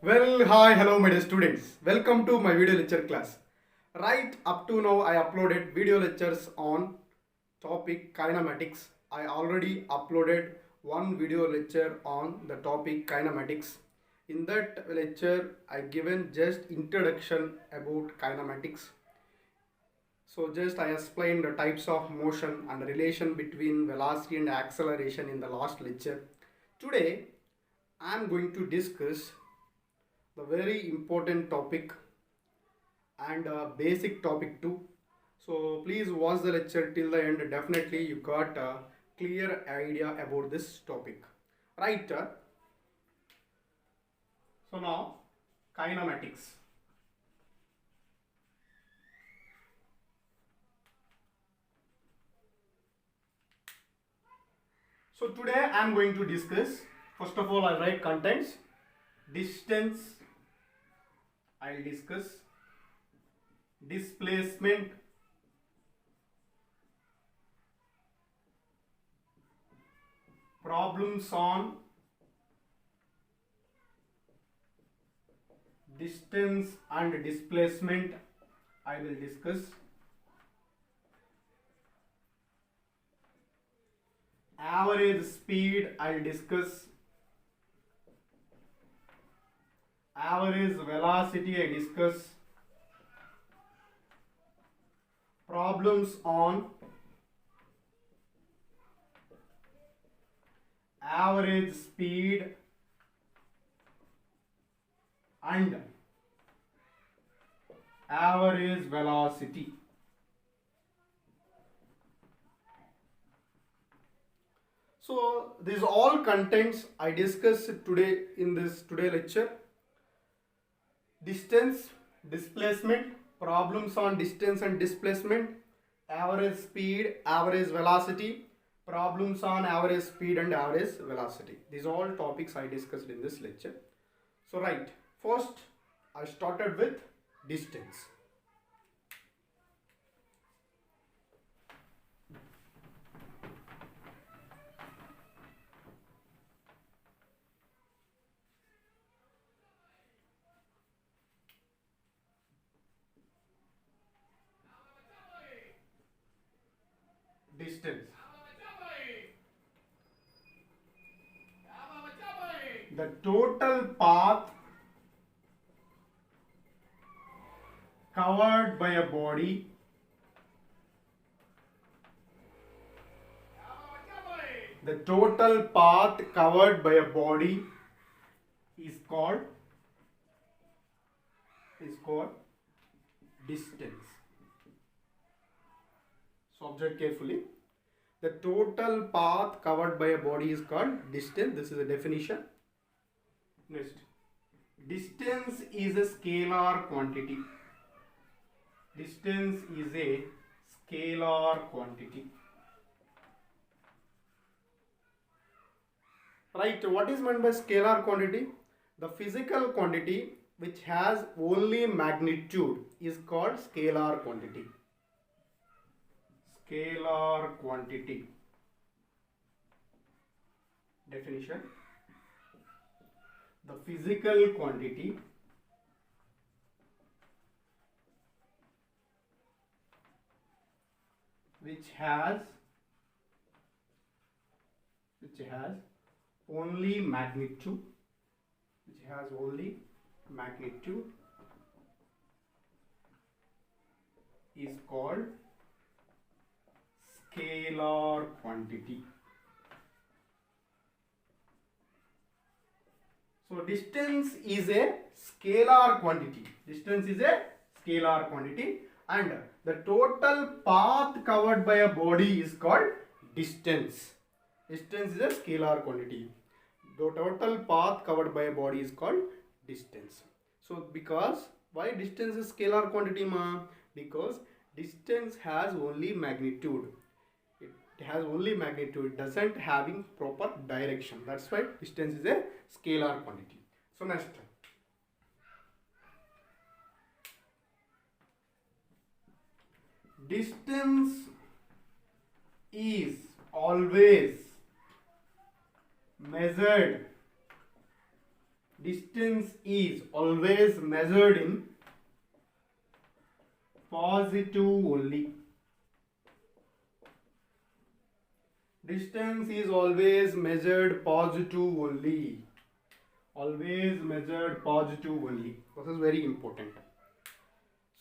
Well, hi, hello, my dear students. Welcome to my video lecture class. Right up to now, I uploaded video lectures on topic kinematics. I already uploaded one video lecture on the topic kinematics. In that lecture, I given just introduction about kinematics. So just I explained the types of motion and relation between velocity and acceleration in the last lecture. Today, I am going to discuss the very important topic and a basic topic too. So please watch the lecture till the end. Definitely you got a clear idea about this topic. Right? So now kinematics. So today I am going to discuss, first of all I'll write contents, distance, I'll discuss displacement, problems on distance and displacement I will discuss, average speed I'll discuss, average velocity I discuss, problems on average speed and average velocity. So these all contents I discussed today in this today lecture. Distance, displacement, problems on distance and displacement, average speed, average velocity, problems on average speed and average velocity. These all topics I discussed in this lecture. So right, first I started with distance. Distance. The total path covered by a body is called distance. So observe carefully. The total path covered by a body is called distance. This is a definition. Next, distance is a scalar quantity. Distance is a scalar quantity. Right, what is meant by scalar quantity? The physical quantity which has only magnitude is called scalar quantity. Scalar quantity. Definition: the physical quantity which has only magnitude is called scalar quantity. So distance is a scalar quantity. And the total path covered by a body is called distance. Distance is a scalar quantity. The total path covered by a body is called distance. So because why distance is scalar quantity, ma? Because distance has only magnitude. It has only magnitude, doesn't having proper direction. That's why distance is a scalar quantity. So next, distance is always measured distance is always measured in positive only. Distance is always measured positive only. Always measured positive only. This is very important.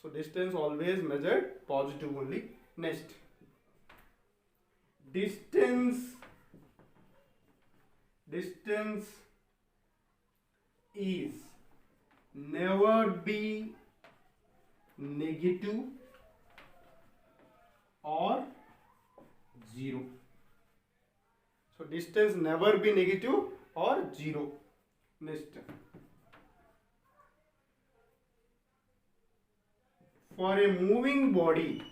So distance always measured positive only. Next, distance is never be negative or zero. So distance never be negative or zero. Next, for a moving body,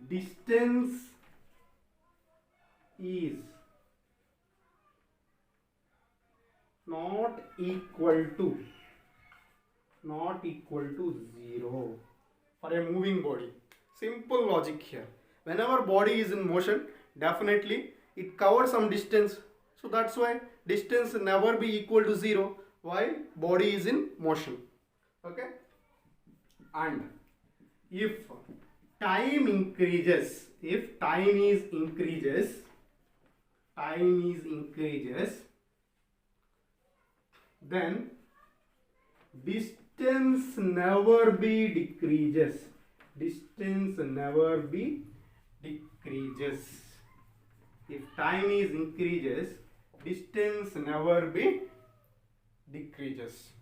distance is not equal to zero. For a moving body, simple logic here. Whenever body is in motion, definitely it covers some distance. So that's why distance never be equal to zero while body is in motion. Okay. And if time increases, then distance never be decreases. If time is increases, distance never be decreases.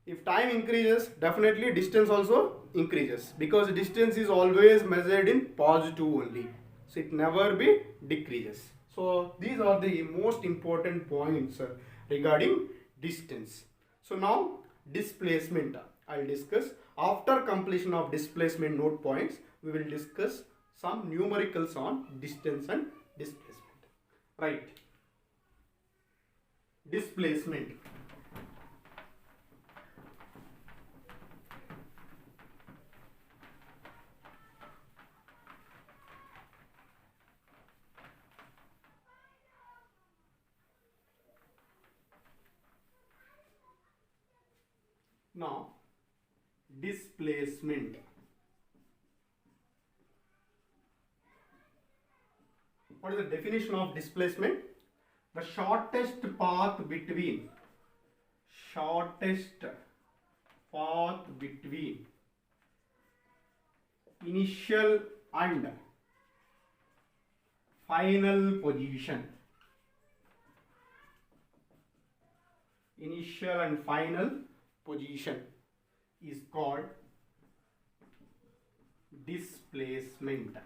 If time increases, definitely distance also increases, because distance is always measured in positive only. So it never be decreases. So these are the most important points regarding distance. So now displacement I'll discuss. After completion of displacement note points, we will discuss some numericals on distance and displacement. Right. Displacement. Now, displacement. What is the definition of displacement? The shortest path between initial and final position. Initial and final position is called displacement.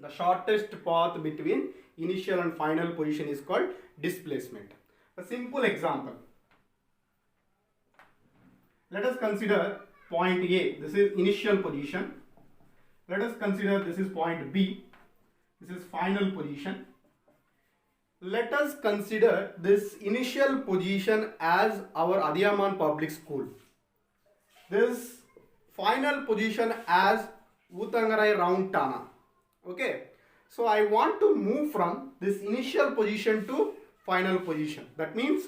The shortest path between initial and final position is called displacement. A simple example. Let us consider point A. This is initial position. Let us consider this is point B. This is final position. Let us consider this initial position as our Adiyaman Public School. This final position as Ootangarai Round Tana. Okay. So I want to move from this initial position to final position. That means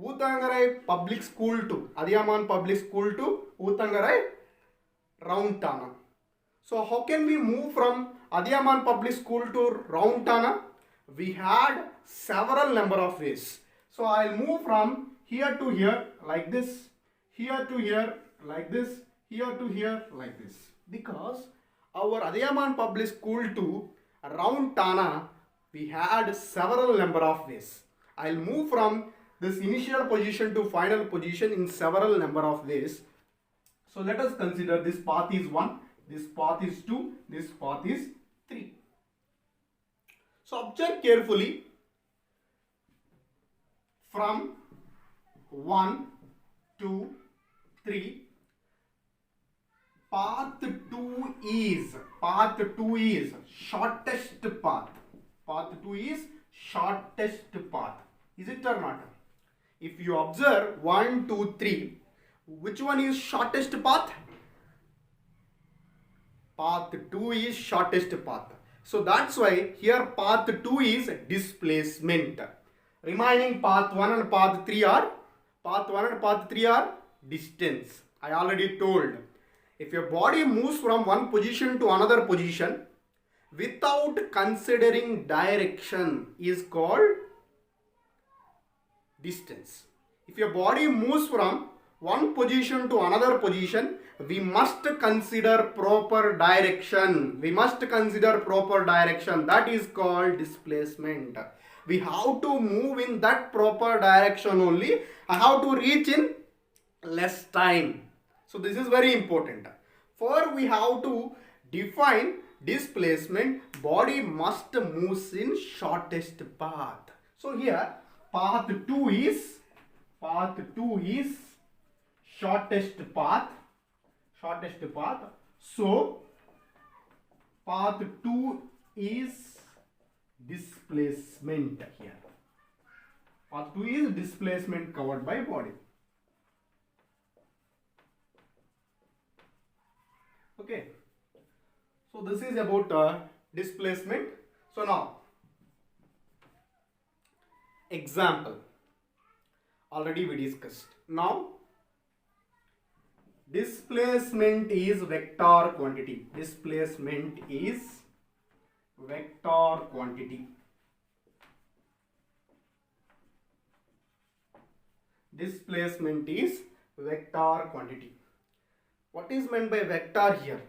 Ootangarai Public School to Adiyaman Public School to Ootangarai Round Tana. So how can we move from Adiyaman Public School to Round Tana? We had several number of ways. So I'll move from here to here like this, here to here like this, here to here like this. Because our Adiyaman Public School to Round Tana, we had several number of ways. I'll move from this initial position to final position in several number of ways. So let us consider this path is 1, this path is 2, this path is 3. So observe carefully. From 1, 2, 3, path 2 is shortest path. Path 2 is shortest path. Is it or not? If you observe 1, 2, 3, Which one is shortest path? Path 2 is shortest path. So that's why here path 2 is displacement. Remaining path 1 and path 3 are distance. I already told. If your body moves from one position to another position without considering direction is called distance. If your body moves from one position to another position, we must consider proper direction. That is called displacement. We have to move in that proper direction only. I have to reach in less time. So this is very important. For we have to define displacement, body must move in shortest path. So here path 2 is shortest path. So path 2 is displacement here. Path 2 is displacement covered by body. Okay. So this is about displacement. So now example already we discussed. Now displacement is vector quantity. Displacement is vector quantity. Displacement is vector quantity. What is meant by vector here?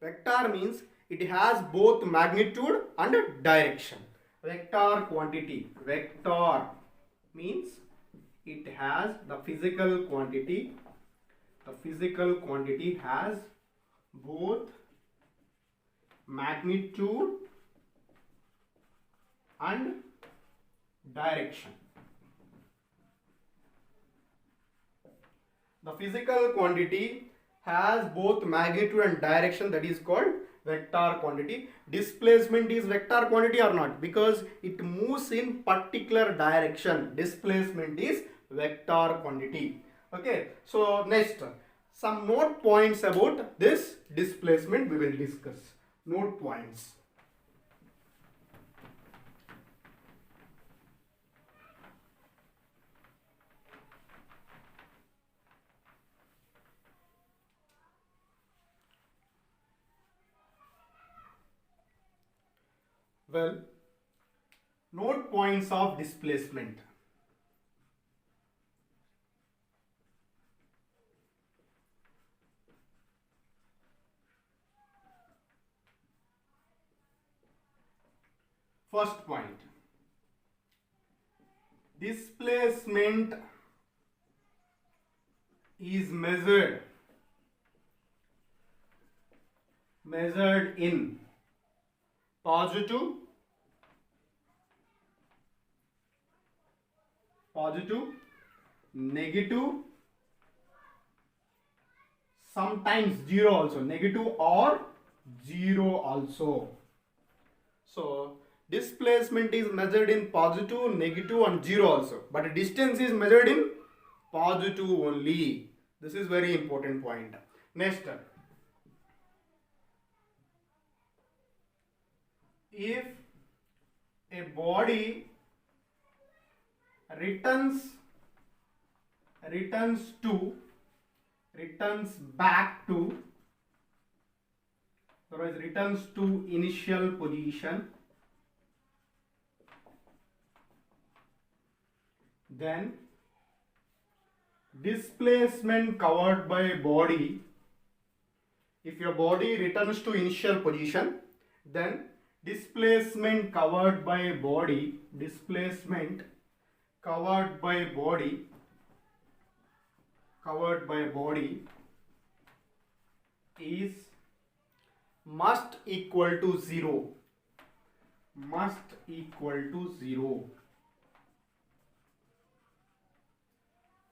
Vector means it has both magnitude and direction. Vector quantity. Vector means it has the physical quantity. The physical quantity has both magnitude and direction. The physical quantity has both magnitude and direction, that is called vector quantity. Displacement is vector quantity or not? Because it moves in particular direction. Displacement is vector quantity. Okay, so next some note points about this displacement we will discuss. Note points. Well, note points of displacement. First point, displacement is measured in positive, negative, sometimes zero also, negative or zero also. So displacement is measured in positive, negative and zero also, but distance is measured in positive only. This is very important point. Next, if a body returns back to, otherwise returns to initial position, then displacement covered by body, if your body returns to initial position, then displacement covered by body, is must equal to zero.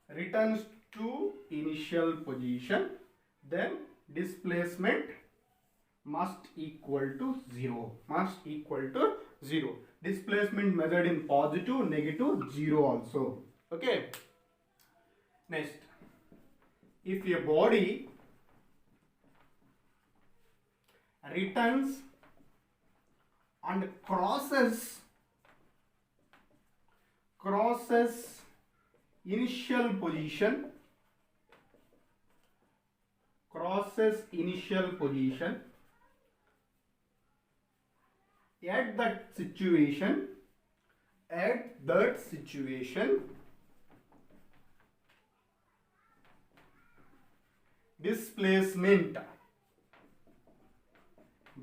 Returns to initial position, then displacement must equal to zero. Displacement measured in positive, negative, zero also. Okay. Next, if a body returns and crosses initial position, at that situation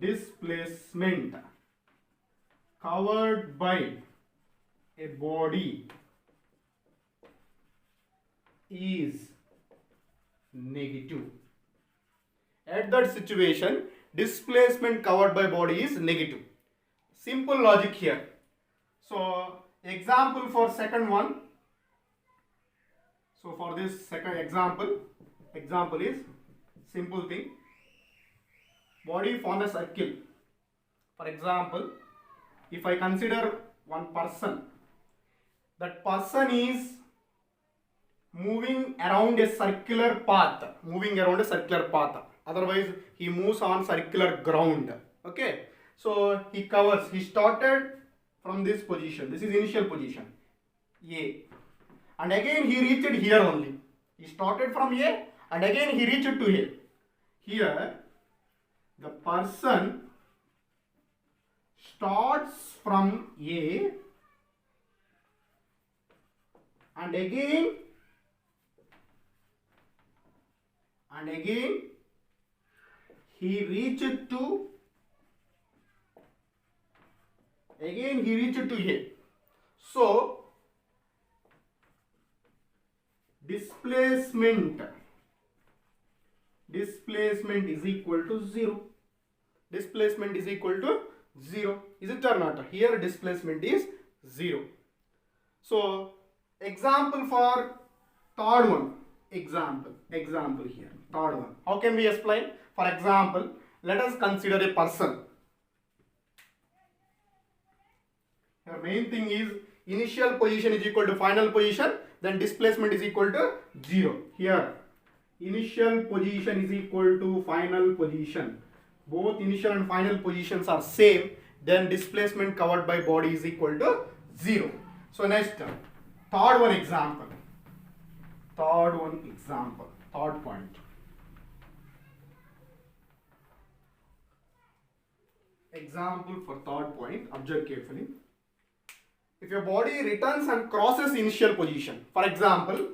displacement covered by a body is negative. At that situation, displacement covered by body is negative. Simple logic here. So, example for second one. So, for this second example is simple thing. Body form a circle. For example, if I consider one person, that person is moving around a circular path. Otherwise, he moves on circular ground. Okay. So, he started from this position. This is initial position, A. And again he reached here only. He started from A and again he reached to here. Here, the person starts from A and again he reached to here. So, displacement is equal to 0. Is it or not? Here displacement is 0. So, example for third one. Example here. Third one. How can we explain? For example, let us consider a person. Your main thing is initial position is equal to final position, then displacement is equal to 0. Here, initial position is equal to final position. Both initial and final positions are same, then displacement covered by body is equal to 0. So next, third point. Example for third point, observe carefully. If your body returns and crosses initial position, for example,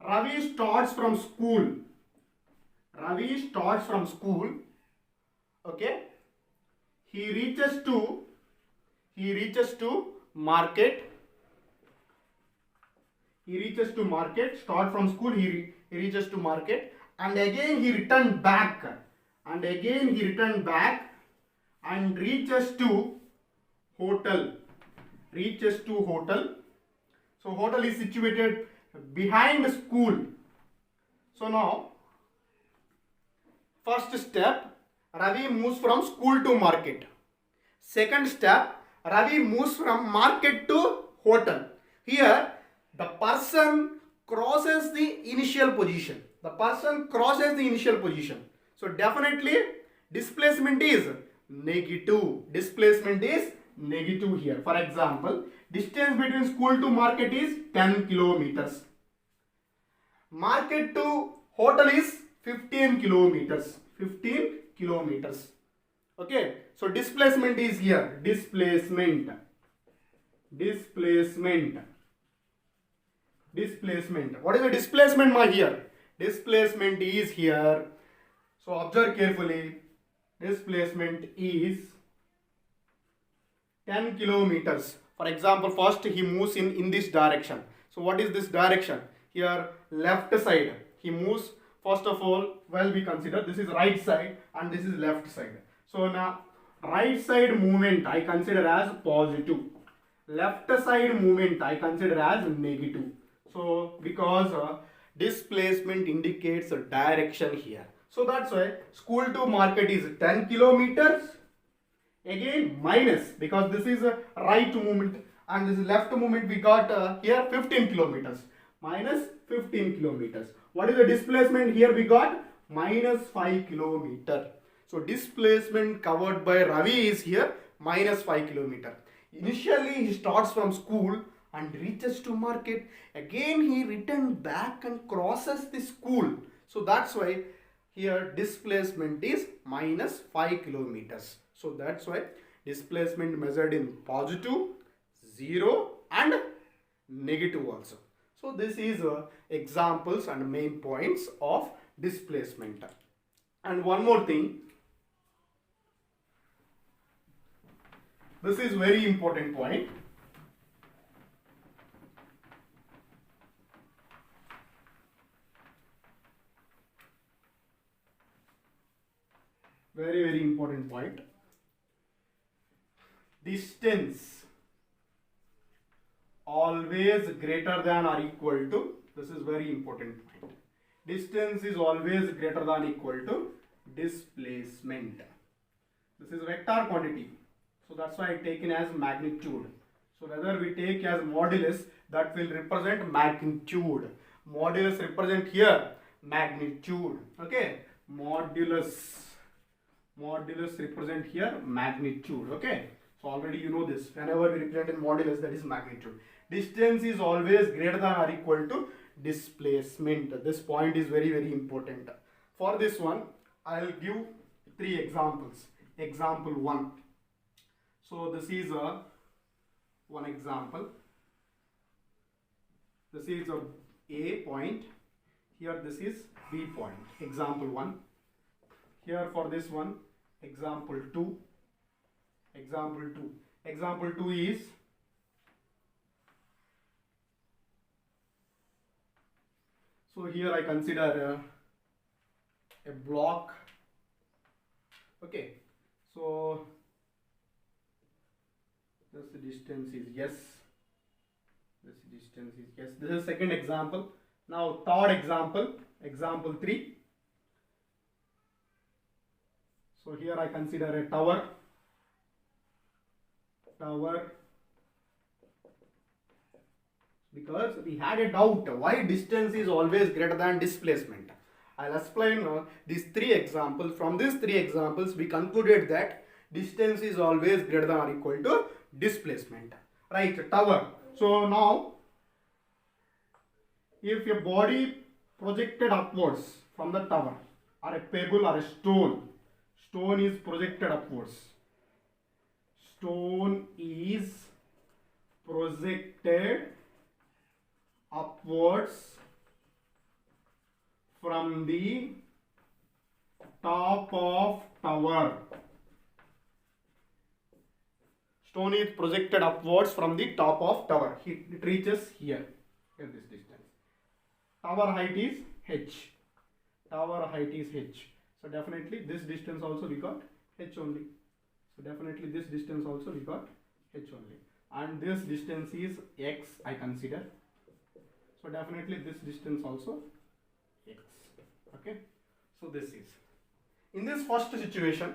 Ravi starts from school. Okay, he reaches to market. Start from school, he reaches to market, and again he returned back, and reaches to hotel. So hotel is situated behind school. So now, first step, Ravi moves from school to market. Second step, Ravi moves from market to hotel. Here, the person crosses the initial position. So definitely displacement is negative. Here. For example, distance between school to market is 10 kilometers. Market to hotel is 15 kilometers. Okay. So displacement is here. Displacement. What is the displacement here? Displacement is here. So observe carefully. Displacement is 10 kilometers. For example, first he moves in this direction. So what is this direction? Here, left side. He moves, first of all, well, we consider this is right side and this is left side. So now, right side movement I consider as positive. Left side movement I consider as negative. So because displacement indicates a direction here. So that's why school to market is 10 kilometers. Again minus, because this is a right movement and this is left movement, we got here 15 kilometers. minus 15 kilometers. What is the displacement here? We got minus 5 kilometer. So displacement covered by Ravi is here minus 5 kilometer. Initially he starts from school and reaches to market. Again he returns back and crosses the school. So that's why here displacement is minus 5 kilometers. So that's why displacement measured in positive, 0 and negative also. So this is examples and main points of displacement. And one more thing, this is very important point. Very important point. Distance always greater than or equal to, this is very important point. Distance is always greater than or equal to displacement. This is vector quantity. So that's why I taken as magnitude. So whether we take as modulus, that will represent magnitude. Modulus represent here magnitude. Okay. Modulus represent here magnitude. Okay. So already you know this. Whenever we represent in modulus, that is magnitude. Distance is always greater than or equal to displacement. This point is very important. For this one, I will give 3 examples. Example 1. So this is one example. This is A point. Here this is B point. Example 1. Here for this one, example 2. Example 2. Example 2 is so here I consider a block. Okay. So this distance is yes. This distance is yes. This is second example. Now third example. Example 3. So here I consider a tower. Because we had a doubt why distance is always greater than displacement. I'll explain these 3 examples. From these 3 examples we concluded that distance is always greater than or equal to displacement. Right, tower. So now if a body projected upwards from the tower, or a pebble or a stone is projected upwards. Stone is projected upwards from the top of tower. Stone is projected upwards from the top of tower. It reaches here at this distance. Tower height is h. Tower height is h. So definitely this distance also we got h only. So definitely this distance also we got h only. And this distance is x I consider. So definitely this distance also x. Okay. So this is. In this first situation,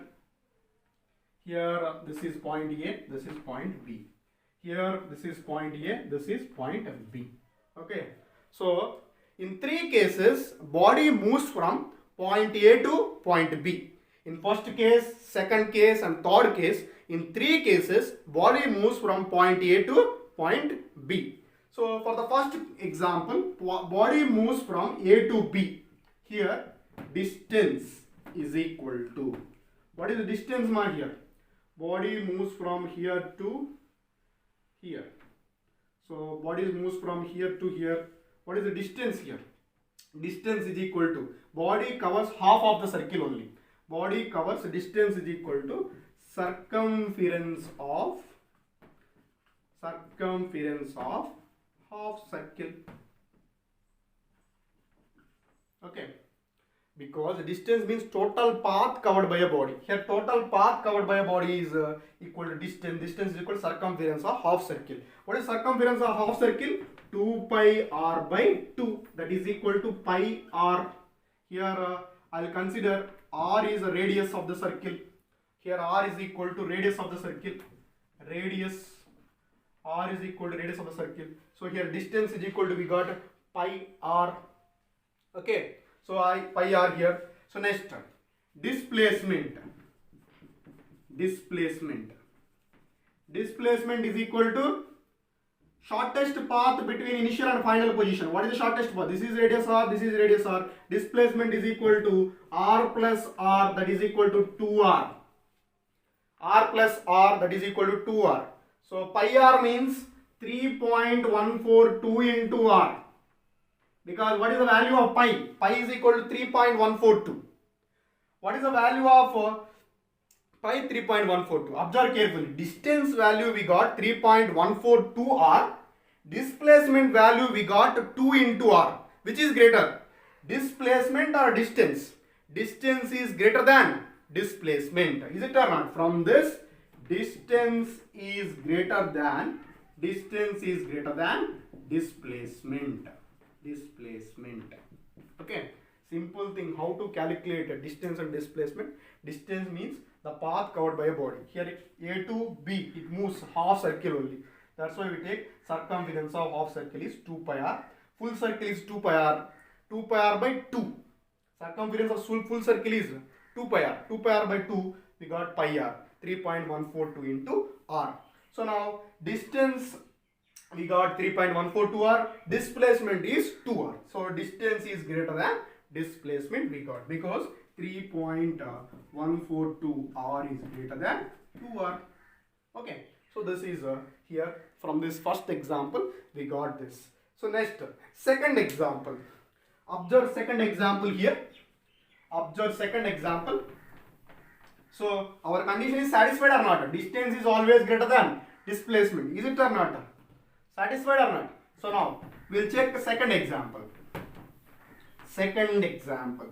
here this is point A, this is point B. Here this is point A, this is point B. Okay. So in 3 cases, body moves from point A to point B. In first case, second case and third case, in 3 cases, body moves from point A to point B. So for the first example, body moves from A to B. Here distance is equal to, what is the distance mark here? Body moves from here to here. So body moves from here to here. What is the distance here? Distance is equal to, body covers half of the circle only. Body covers, distance is equal to circumference of half circle. Okay. Because distance means total path covered by a body. Here total path covered by a body is equal to distance. Distance is equal to circumference of half circle. What is circumference of half circle? 2 pi r by 2. That is equal to pi r. Here I will consider r is the radius of the circle. Here r is equal to radius of the circle. R is equal to radius of the circle. So here distance is equal to, we got pi r. Okay, so pi r here. So next, displacement is equal to shortest path between initial and final position. What is the shortest path? This is radius r, this is radius r. Displacement is equal to r plus r, that is equal to 2r. R plus r, that is equal to 2r. So pi r means 3.142 into r. Because what is the value of pi? Pi is equal to 3.142. What is the value of pi? 3.142. Observe carefully. Distance value we got 3.142 r. Displacement value we got 2 into r. Which is greater? Displacement or distance? Distance is greater than displacement. Is it or not? From this, distance is greater than displacement. Okay, simple thing, how to calculate a distance and displacement. Distance means the path covered by a body. Here A to B, it moves half circle only. That's why we take circumference of half circle is 2 pi r. Full circle is 2 pi r. 2 pi r by 2. Circumference of full circle is 2 pi r. 2 pi r by 2, we got pi r. 3.142 into r. So now distance we got 3.142 r. Displacement is 2 r. So distance is greater than displacement we got, because 3.142 r is greater than 2 r. Okay. So this is here from this first example we got this. So next, second example. Observe second example here. Observe second example. So our condition is satisfied or not? Distance is always greater than displacement. Is it or not? Satisfied or not? So now we'll check the second example. Second example.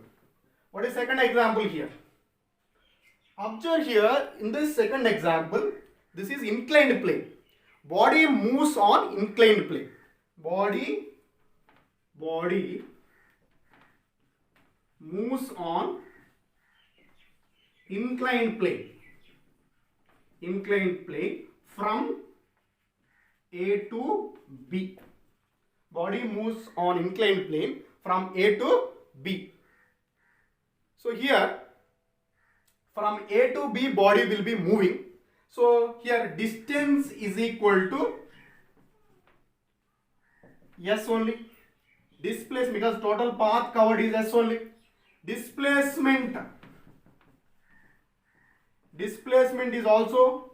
What is second example here? Observe here in this second example, this is inclined plane. Body moves on inclined plane. Body moves on inclined plane. Inclined plane from A to B. Body moves on inclined plane from A to B. So here from A to B body will be moving. So here distance is equal to S only. Displacement, because total path covered is S only. Displacement is also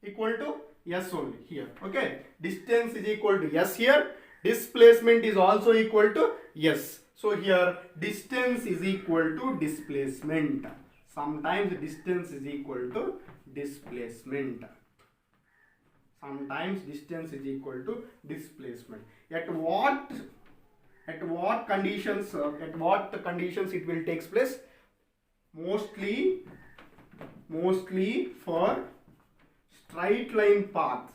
equal to S only here. Okay. Distance is equal to S here. Displacement is also equal to S. So here distance is equal to displacement. Sometimes distance is equal to displacement. Sometimes distance is equal to displacement. At what conditions it will take place? Mostly for straight line paths.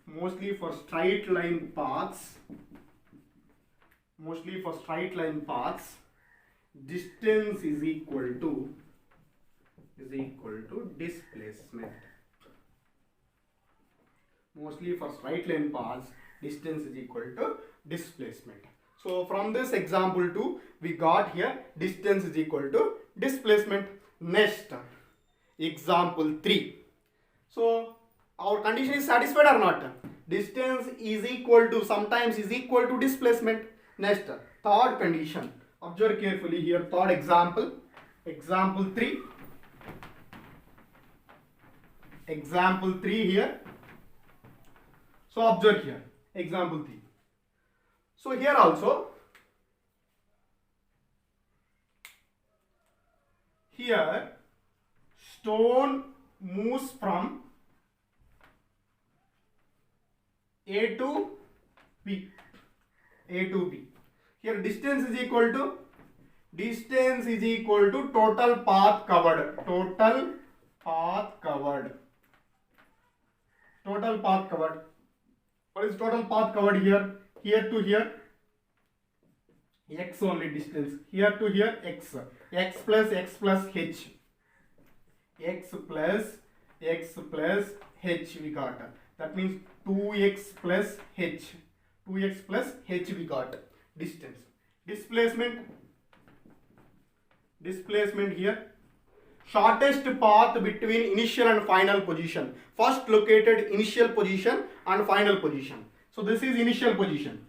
Mostly for straight line paths, distance is equal to displacement. Mostly for straight line paths, distance is equal to displacement. So from this example 2, we got here distance is equal to displacement. Next, example 3. So our condition is satisfied or not? Distance is equal to, sometimes is equal to displacement. Next, third condition. Observe carefully here, third example. Example 3. Example 3 here. So observe here, example 3. So here also, here stone moves from A to B. Here distance is equal to total path covered. Total path covered. What is total path covered here? Here to here, x only distance. Here to here, x. X plus h. X plus h we got. That means 2x plus h. 2x plus h we got. Distance. Displacement here. Shortest path between initial and final position. First located initial position and final position. So this is initial position.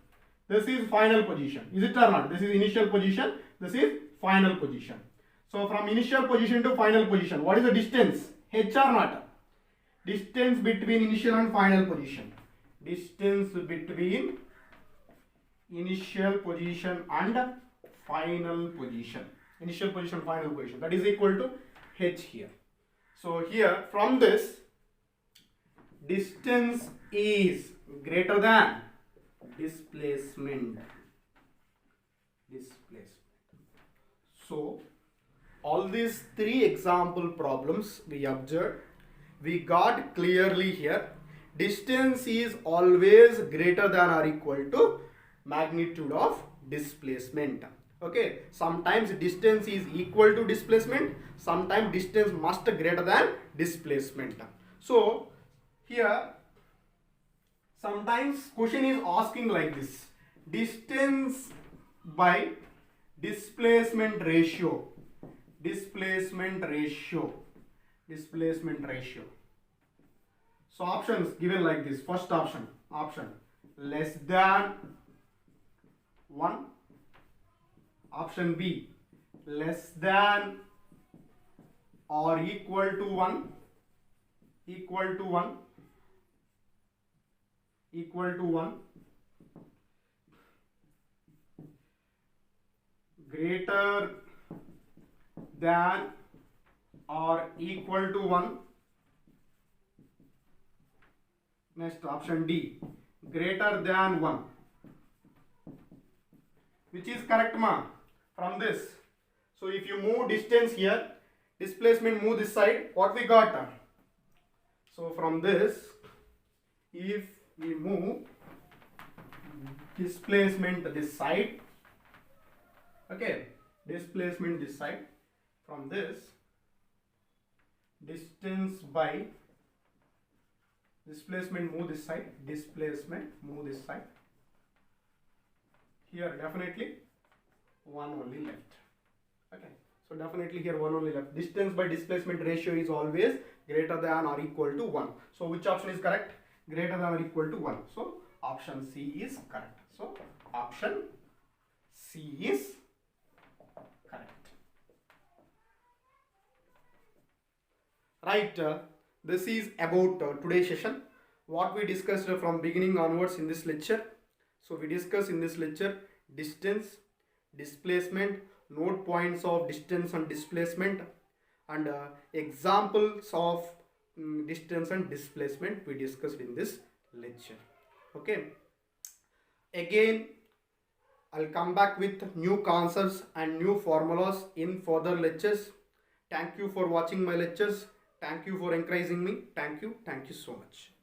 This is final position. Is it or not? This is initial position. This is final position. So from initial position to final position, what is the distance? H or not? Distance between initial and final position. Distance between initial position and final position. Initial position, final position. That is equal to h here. So here from this, distance is greater than displacement. So all these three example problems we observed, we got clearly here. Distance is always greater than or equal to magnitude of displacement. Okay, sometimes distance is equal to displacement, sometimes distance must greater than displacement. So here sometimes question is asking like this: distance by displacement ratio. So options given like this. First option less than 1. Option B, less than or equal to 1. Greater than or equal to 1. Next, option D, greater than 1. Which is correct, ma? From this. So if you move distance here, displacement move this side, what we got? So from this, if we move displacement this side, okay, displacement this side, from this, distance by displacement move this side, here definitely 1 only left. Okay, so definitely here 1 only left. Distance by displacement ratio is always greater than or equal to 1. So which option is correct? Greater than or equal to 1. So option C is correct. So option C is correct. Right, this is about today's session. What we discussed from beginning onwards in this lecture. So we discussed in this lecture distance, displacement, note points of distance and displacement, and examples of distance and displacement we discussed in this lecture. Okay, again I'll come back with new concepts and new formulas in further lectures. Thank you for watching my lectures. Thank you for encouraging me. Thank you so much.